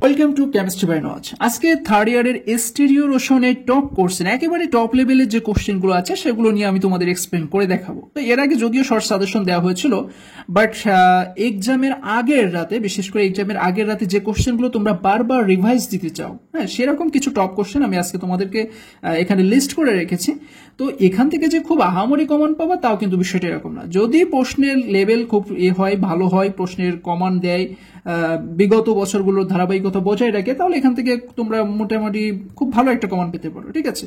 Welcome to chemistry by নজ। আজকে third ইয়ারের stereo রোশনের top কোর্সের একেবারে টপ লেভেলের যে কোশ্চেনগুলো আছে সেগুলো নিয়ে আমি তোমাদের এক্সপ্লেন করে দেখাবো। তো এর আগে যদিও শর্ট সাজেশন দেওয়া হয়েছিল, বাট এক্সামের আগের রাতে, বিশেষ করে এক্সামের আগের রাতে যে কোশ্চেনগুলো তোমরা বারবার রিভাইজ দিতে চাও, হ্যাঁ, সেরকম কিছু টপ কোশ্চেন আমি আজকে তোমাদেরকে এখানে লিস্ট করে রেখেছি। তো এখান থেকে যে খুব আহামরি কমন পাবা তাও কিন্তু বিষয়টা এরকম না। যদি প্রশ্নের লেভেল খুব হয়, ভালো হয়, প্রশ্নের কমন দেয়, বিগত বছরগুলোর ধারাবাহিকতা বজায় রাখে, তাহলে এখান থেকে তোমরা মোটামুটি খুব ভালো একটা কমন পেতে পারো। ঠিক আছে,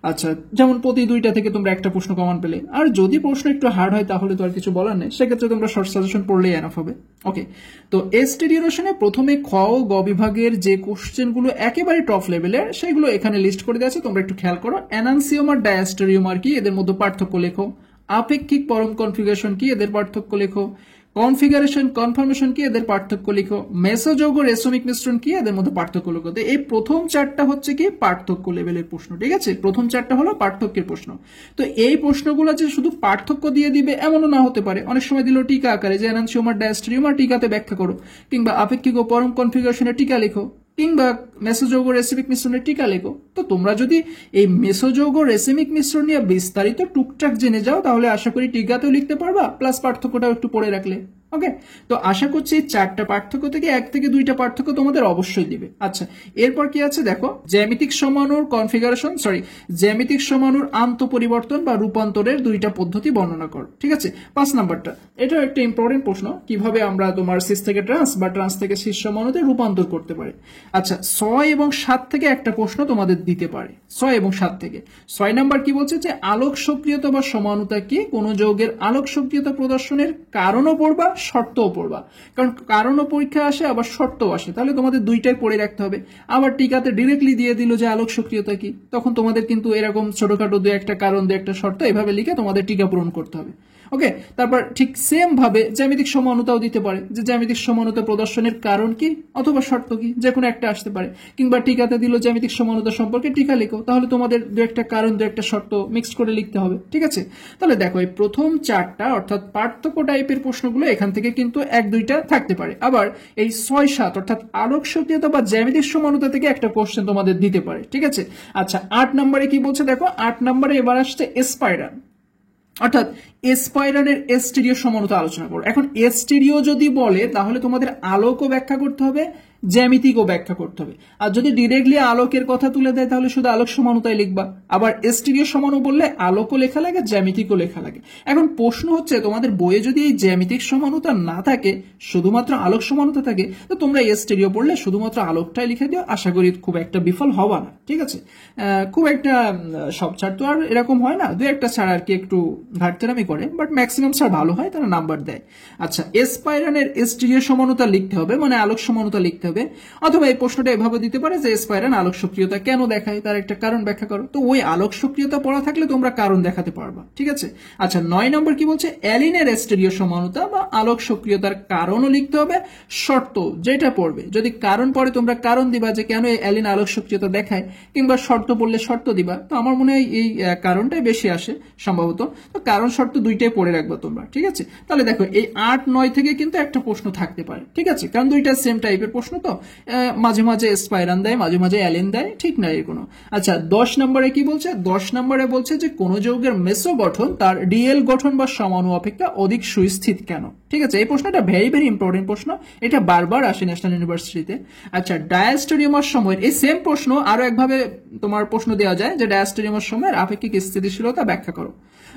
আচ্ছা, যেমন প্রতি দুইটা থেকে তোমরা একটা প্রশ্ন কমন পেলে। আর যদি প্রশ্ন একটু হার্ড হয় তাহলে তো আর কিছু বলার নেই, সেক্ষেত্রে তোমরা শর্ট সাজেশন পড়লেই এনাফ হবে। ওকে, তো স্টেরিওশনে প্রথমে খ ও গ বিভাগের যে কোশ্চেনগুলো একেবারে টপ লেভেলের সেগুলো এখানে লিস্ট করে দেওয়া আছে, তোমরা একটু খেয়াল করো। এনানসিওম আর ডায়াস্টেরিওমার কি, এদের মধ্যে পার্থক্য লেখো। আপেক্ষিক পরম কনফিগারেশন কি, এদের পার্থক্য লেখো। কনফিগারেশন কনফার্মেশন কি, এদের পার্থক্য লিখো। মেসোযৌগ রেশমিক মিশ্রণ কি, এদের মধ্যে পার্থক্য লিখো। তো এই প্রথম চারটা হচ্ছে কি পার্থক্য লেভেলের প্রশ্ন। ঠিক আছে, প্রথম চারটা হলো পার্থক্যের প্রশ্ন। তো এই প্রশ্নগুলো যে শুধু পার্থক্য দিয়ে দিবে এমনও না হতে পারে, অনেক সময় দিল টিকা আকারে, যে এনানসিওমার ডায়াস্টেরিওমার টিকাতে ব্যাখ্যা করো, কিংবা আপেক্ষিক ও পরম কনফিগারেশনের টিকা লিখো, কিংবা মেসোযৌগ রেসিমিক মিশ্রণের টিকা লেখো। তো তোমরা যদি এই মেসোযৌগ রেসিমিক মিশ্রণ নিয়ে বিস্তারিত টুকটাক জেনে যাও তাহলে আশা করি টিকাতেও লিখতে পারবা, প্লাস পার্থক্যটাও একটু পড়ে রাখলে। ওকে, তো আশা করছি এই চারটা পার্থক্য থেকে এক থেকে দুইটা পার্থক্য তোমাদের অবশ্যই দিবে। আচ্ছা, এরপর কি আছে দেখো, জ্যামিতিক সমাণুর জ্যামিতিক সমাণুর আন্তঃপরিবর্তন বা রূপান্তরের দুইটা পদ্ধতি বর্ণনা করো। ঠিক আছে, 5 নাম্বারটা, এটা একটা ইম্পর্টেন্ট প্রশ্ন, কিভাবে আমরা তোমার সিস থেকে ট্রান্স বা ট্রান্স থেকে সিস সমাণুতে রূপান্তর করতে পারি। আচ্ছা, 6 এবং 7 থেকে একটা প্রশ্ন তোমাদের দিতে পারে, 6 এবং 7 থেকে। 6 নাম্বার কি বলছে, যে আলোক সক্রিয়তা বা সমানুতা কি, কোন যৌগের আলোক সক্রিয়তা প্রদর্শনের কারণও পড়বা, শর্তও পড়বা, কারণ কারণও পরীক্ষা আসে আবার শর্তও আসে, তাহলে তোমাদের দুইটাই পড়ে রাখতে হবে। আবার টিকাতে ডিরেক্টলি দিয়ে দিল যে আলোক সক্রিয়তা কি, তখন তোমাদের কিন্তু এরকম ছোটখাটো দু একটা কারণ, দু একটা শর্ত এভাবে লিখে তোমাদের টিকা পূরণ করতে হবে। ওকে, তারপর ঠিক সেম ভাবে জ্যামিতিক সমানুতাও দিতে পারে, যে জ্যামিতিক সমানুতা প্রদর্শনের কারণ কি অথবা শর্ত কি, যে কোনো একটা আসতে পারে। কিংবা টিকাতে দিল জ্যামিতিক সমানুতা সম্পর্কে টিকা লিখো, তাহলে তোমাদের দু একটা কারণ, দু একটা শর্ত মিক্স করে লিখতে হবে। ঠিক আছে, তাহলে দেখো এই প্রথম চারটা অর্থাৎ পার্থক্য টাইপের প্রশ্নগুলো এখান থেকে কিন্তু এক দুইটা থাকতে পারে। আবার এই 6-7 অর্থাৎ আলোক সক্রিয়তা বা জ্যামিতিক সমানুতা থেকে একটা কোশ্চেন তোমাদের দিতে পারে। ঠিক আছে, আচ্ছা, 8 নম্বরে কি বলছে দেখো, 8 নম্বরে এবার আসছে স্পাইরাল, অর্থাৎ স্পাইরালের স্টিরিও সমানুতা আলোচনা করো। এখন স্টিরিও যদি বলে তাহলে তোমাদের আলোকও ব্যাখ্যা করতে হবে, জ্যামিতিকও ব্যাখ্যা করতে হবে। আর যদি ডিরেক্টলি আলোকের কথা তুলে দেয় তাহলে শুধু আলোক সমানুতাই লিখবা। আবার স্টিরিও সমানু বললে আলোকও লেখা লাগে, জ্যামিতিকও লেখা লাগে। এখন প্রশ্ন হচ্ছে, তোমাদের বইয়ে যদি এই জ্যামিতিক সমানুতা না থাকে, শুধুমাত্র আলোক সমানুতা থাকে, তো তোমরা স্টিরিও পড়লে শুধুমাত্র আলোকটাই লিখে দিও, আশা করি খুব একটা বিফল হবা না। ঠিক আছে, খুব একটা সব ছাড় তো আর এরকম হয় না, দু একটা ছাড় আর কি একটু ঘাটতেরামি করে, বাট ম্যাক্সিমাম ছাড় ভালো হয়, তারা নাম্বার দেয়। আচ্ছা, স্পাইরানের স্টিরিও সমানুতা লিখতে হবে, মানে আলোক সমানুতা লিখতে হবে। অথবা এই প্রশ্নটা এভাবে দিতে পারে যে স্পাইরান আলোক সক্রিয়তা কেন দেখায়, তার একটা কারণ ব্যাখ্যা করো। তো ওই আলোক সক্রিয়তা পড়া থাকলে তোমরা কারণ দেখাতে পারবা। ঠিক আছে, আচ্ছা, 9 নম্বর কি বলছে, অ্যালিনের স্টিরিও সমানুতা বা আলোক সক্রিয়তার কারণও লিখতে হবে, শর্ত যেটা পড়বে, যদি কারণ পড়ে তোমরা কারণ দিবা যে কেন অ্যালিন আলোক সক্রিয়তা দেখায়, কিংবা শর্ত পড়লে শর্ত দিবা। তো আমার মনে হয় এই কারণটাই বেশি আসে সম্ভবত, তো কারণ শর্ত দুইটাই পড়ে রাখবা তোমরা। ঠিক আছে, তাহলে দেখো এই 8-9 থেকে কিন্তু একটা প্রশ্ন থাকতে পারে। ঠিক আছে, কারণ দুইটা সেম টাইপের প্রশ্ন, তো মাঝে মাঝে স্পাইরান দেয়, মাঝে মাঝে অ্যালিন দেয়, ঠিক না এর কোনো। আচ্ছা, 10 নম্বরে কি বলছে, 10 নম্বরে বলছে যে কোন যৌগের মেসো গঠন তার ডিএল গঠন বা সমাণু অপেক্ষা অধিক সুস্থিত কেন। ঠিক আছে, এই প্রশ্নটা ভেরি ভেরি ইম্পর্টেন্ট প্রশ্ন, এটা বারবার আসে ন্যাশনাল ইউনিভার্সিটিতে। আচ্ছা, ডায়াস্টেরিওমার সময়ের এই সেম প্রশ্ন আরো একভাবে তোমার প্রশ্ন দেওয়া যায়, যে ডায়াস্টেরিওমার সময়ের আপেক্ষিক স্থিতিশীলতা ব্যাখ্যা করো।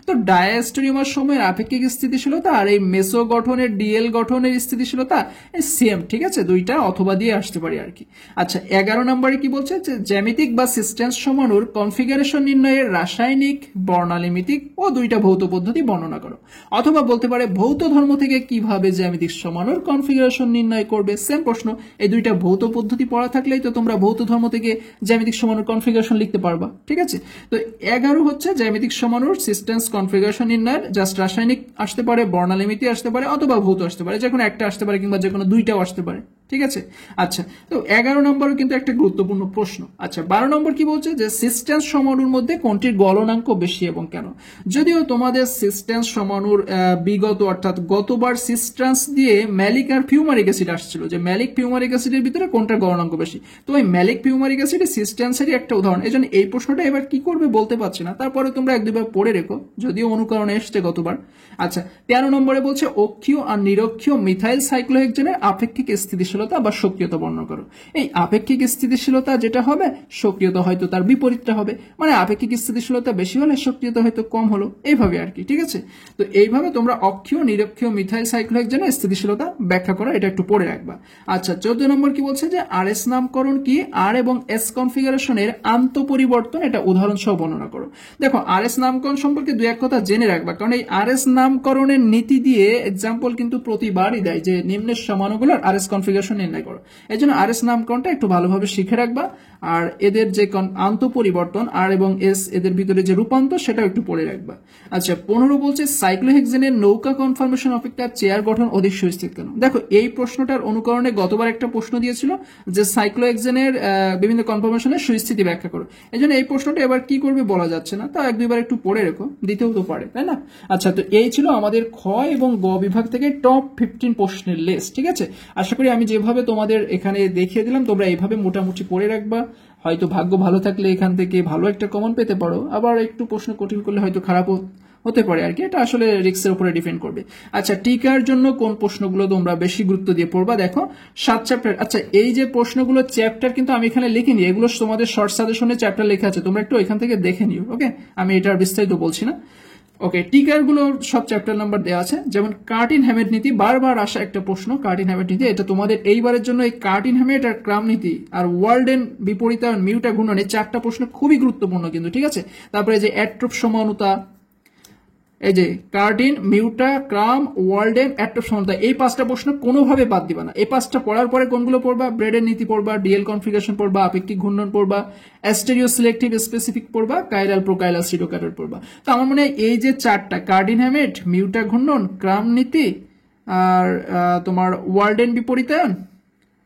তো ডায়াস্টেরিওমার সময়ের আপেক্ষিক স্থিতিশীলতা আর এই মেসো গঠনের ডিএল গঠনের স্থিতিশীলতা সেম। ঠিক আছে, দুইটা অথবা দিয়ে আসতে পারি আর কি। আচ্ছা, 11 নম্বরে কি বলছে, যে জ্যামিতিক বা সিস্টেন্স সমাণুর কনফিগারেশন নির্ণয়ের রাসায়নিক, বর্ণালিমিতিক ও দুইটা ভৌত পদ্ধতি বর্ণনা করো। অথবা বলতে পারে ভৌত ধর্ম থেকে কিভাবে জ্যামিতিক সমাণুর কনফিগারেশন নির্ণয় করবে, সেম প্রশ্ন। এই দুইটা ভৌত পদ্ধতি পড়া থাকলেই তো তোমরা ভৌত ধর্ম থেকে জ্যামিতিক সমাণুর কনফিগারেশন লিখতে পারবা। ঠিক আছে, তো 11 হচ্ছে জ্যামিতিক সমাণুর সিস্টেন্স কনফিগারেশন নির্ণয়ের জাস্ট রাসায়নিক আসতে পারে, বর্ণালিমিতি আসতে পারে, অথবা ভৌত আসতে পারে, যে কোনো একটা আসতে পারে, কিংবা যে কোনো দুইটাও আসতে পারে। ঠিক আছে। আচ্ছা, তো 11 নম্বরও কিন্তু একটা গুরুত্বপূর্ণ প্রশ্ন। আচ্ছা, 12 নম্বর কি বলছে যে সিস্টেন্স সমাণুর মধ্যে কোনটির গলনাঙ্ক বেশি এবং কেন। যদিও তোমাদের সিস্টেন্স সমাণুর বিগত অর্থাৎ গতবার সিস্টেন্স দিয়ে ম্যালিক আর ফিউমারিক অ্যাসিড আসছিল, যে ম্যালিক ফিউমারিক অ্যাসিডের ভিতরে কোনটার গলনাঙ্ক বেশি। তো ওই ম্যালিক ফিউমারিক অ্যাসিড সিস্টেন্সেরই একটা উদাহরণ। এই জন্য এই প্রশ্নটা এবার কি করবে বলতে পারছি না, তারপরে তোমরা এক দুবার পড়ে রেখো, যদিও অনুকরণে এসছে গতবার। আচ্ছা, 13 নম্বরে বলছে অক্ষীয় আর নিরক্ষীয় মিথাইল সাইক্লোহেক্সেনের আপেক্ষিক স্থিতিশীলতা বা সক্রিয়তা বর্ণনা করো। এই আপেক্ষিক স্থিতিশীলতা যেটা হবে, সক্রিয়তা হয়তো তার বিপরীতটা হবে, মানে আপেক্ষিক স্থিতিশীলতা বেশি হলে সক্রিয়তা হয়তো কম হলো, এইভাবে আর কি। ঠিক আছে, তো এইভাবে তোমরা অক্ষীয় নিরক্ষীয় মিথাইল সাইক্লোহেক্সেনের স্থিতিশীলতা ব্যাখ্যা করো, এটা একটু পড়ে রাখবা। আচ্ছা, 14 নম্বর কি বলছে যে আর এস নামকরণ কি, আর এবং এস কনফিগারেশনের আন্তঃপরিবর্তন, এটা উদাহরণ সহ বর্ণনা করো। দেখো, আর এস নামকরণ সম্পর্কে দু এক কথা জেনে রাখবা, কারণ এই আর এস নামকরণের নীতি দিয়ে এক্সাম্পল কিন্তু প্রতিবারই দেয় যে নিম্নের সমাণুগুলোর আর এস কনফিগারেশন নির্ণয় করো। এই জন্য আর এস নামকরণটা একটু ভালোভাবে শিখে রাখবা, আর এদের যে আন্তঃপরিবর্তন আর এবং এস এদের ভিতরে যে রূপান্তর সেটাও একটু পড়ে রাখবা। আচ্ছা, 15 বলছে সাইক্লোহেক্সেনের নৌকা কনফরমেশন অপেক্ষা চেয়ার গঠন অধিক সুস্থির কেন। দেখো, এই প্রশ্নটার অনুকরণে গতবার একটা প্রশ্ন দিয়েছিল যে সাইক্লোহেক্সেনের বিভিন্ন কনফরমেশনের সুস্থিতি ব্যাখ্যা করো। এই জন্য এই প্রশ্নটা এবার কি করবে বলা যাচ্ছে না, তা এক দুইবার একটু পড়ে রেখো, দিতেও তো পারে, তাই না। আচ্ছা, তো এই ছিল আমাদের খ এবং গ বিভাগ থেকে টপ 15 প্রশ্নের লিস্ট। ঠিক আছে, আশা করি আমি যেভাবে তোমাদের এখানে দেখিয়ে দিলাম তোমরা এইভাবে মোটামুটি পড়ে রাখবা। হয়তো ভাগ্য ভালো থাকলে এখান থেকে ভালো একটা কমন পেতে পারো, আবার একটু প্রশ্ন কঠিন করলে হয়তো খারাপও হতে পারে আর কি, এটা আসলে রিস্কের উপরে ডিপেন্ড করবে। আচ্ছা, টিকার জন্য কোন প্রশ্নগুলো তোমরা বেশি গুরুত্ব দিয়ে পড়বা, দেখো 7 চ্যাপ্টার। আচ্ছা, এই যে প্রশ্নগুলো চ্যাপ্টার কিন্তু আমি এখানে লিখিনি, এগুলো তোমাদের শর্ট সাজেশনে চ্যাপ্টার লেখা আছে, তোমরা একটু এখান থেকে দেখে নিও। ওকে, আমি এটার বিস্তারিত বলছি না। ওকে, টিকার গুলো সব চ্যাপ্টার নাম্বার দেওয়া আছে, যেমন কার্টিন হ্যামেট নীতি, বারবার আসা একটা প্রশ্ন, কার্টিন হ্যামেট নীতি, এটা তোমাদের এইবারের জন্য এই কার্টিন হ্যামেট আর ক্রাম নীতি আর ওয়ার্ল্ডেন বিপরীতায়ন মিউটা ঘূর্ণন, এই 4টা প্রশ্ন খুবই গুরুত্বপূর্ণ কিন্তু। ঠিক আছে, তারপরে যে অ্যাট্রোপ সমানুতা, এই যে কার্টিন, মিউটা, ক্রাম, ওয়ার্ল্ডেন, অ্যাট্রোপ সমানুতা, এই 5টা প্রশ্ন কোনোভাবে বাদ দিবা না। এই 5টা পড়ার পরে কোনগুলো পড়বা, ব্রেডের নীতি পড়বা, ডিএল কনফিগারেশন পড়বা, আপেক্ষিক ঘূর্ণন পড়বা, অ্যাস্টেরিও সিলেক্টিভ স্পেসিফিক পড়বা, কাইরাল প্রোকাইরাল সিডোক্যাটর পড়বা। তো আমার মনে হয় এই যে 4টা, কার্টিন হ্যামেট, মিউটা ঘূর্ণন, ক্রাম নীতি আর তোমার ওয়ার্ল্ডেন বিপরীতায়ন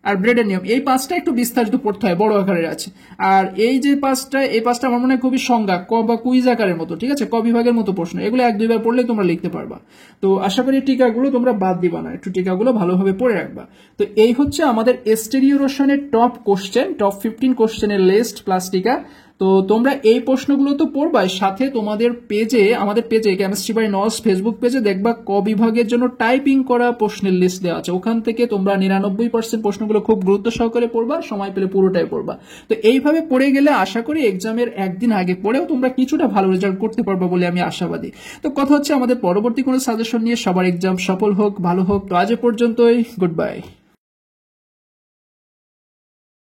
আর ব্রেডের নিয়ম, এই 5টা একটু বিস্তারিত পড়তে হয়, বড় আকারের আছে। আর এই যে 5টা, এই 5টা আমার মনে হয় খুবই সংজ্ঞা, ক বা কুইজ আকারের মতো। ঠিক আছে, ক বিভাগের মতো প্রশ্ন, এগুলো এক দুইবার পড়লে তোমরা লিখতে পারবা। তো আশা করি টিকাগুলো তোমরা বাদ দিবা না, একটু টিকাগুলো ভালোভাবে পড়ে রাখবা। তো এই হচ্ছে আমাদের স্টেরিও রসায়নের টপ কোশ্চেন, টপ 15 কোশ্চেনের লিস্ট প্লাস টিকা। তো তোমরা এই প্রশ্নগুলো তো পড়বাই, সাথে তোমাদের পেজে, আমাদের পেজে কেমিস্ট্রি বাই নস ফেসবুক পেজে দেখবা ক বিভাগের জন্য টাইপিং করা প্রশ্নের লিস্ট দেওয়া আছে, ওখান থেকে তোমরা 99% প্রশ্নগুলো খুব গুরুত্ব সহকারে পড়বা, সময় পেলে পুরোটাই পড়বা। তো এইভাবে পড়ে গেলে আশা করি এক্সামের একদিন আগে পড়েও তোমরা কিছুটা ভালো রেজাল্ট করতে পারবা বলে আমি আশাবাদী। তো কথা হচ্ছে আমাদের পরবর্তী কোনো সাজেশন নিয়ে, সবার এক্সাম সফল হোক, ভালো হোক। তো আজ পর্যন্তই, গুড বাই।